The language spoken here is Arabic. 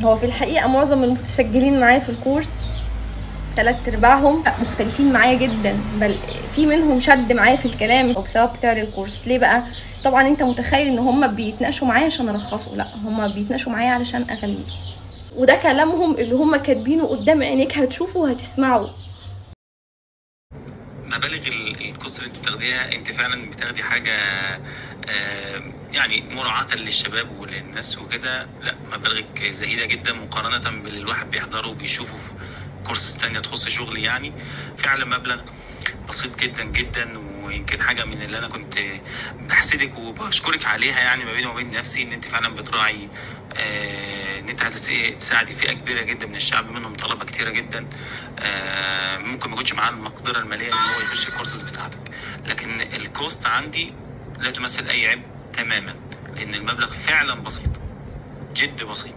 هو في الحقيقة معظم المتسجلين معايا في الكورس 3/4 مختلفين معايا جدا، بل في منهم شد معايا في الكلام وبسبب سعر الكورس. ليه بقى؟ طبعا انت متخيل ان هم بيتناقشوا معايا عشان ارخصه، لا هم بيتناقشوا معايا علشان اغليه، وده كلامهم اللي هم كاتبينه قدام عينيك، هتشوفه وهتسمعه. مبالغ الكورس اللي انت بتاخديها، انت فعلا بتاخدي حاجه يعني مراعاة للشباب وللناس وكده. لا، مبالغك زهيدة جدا مقارنة باللي الواحد بيحضره وبيشوفه في كورس تانية تخص شغلي. يعني فعلا مبلغ بسيط جدا جدا، ويمكن حاجة من اللي أنا كنت بحسدك وبشكرك عليها يعني ما بيني وما بين نفسي، إن أنت فعلا بتراعي إن أنت عايزة تساعدي فئة كبيرة جدا من الشعب، منهم طلبة كتيرة جدا ممكن ما يكونش معاه المقدرة المالية إن هو يخش الكورسز بتاعتك. لكن الكوست عندي لا تمثل أي عبء تماما، لأن المبلغ فعلا بسيط، جد بسيط.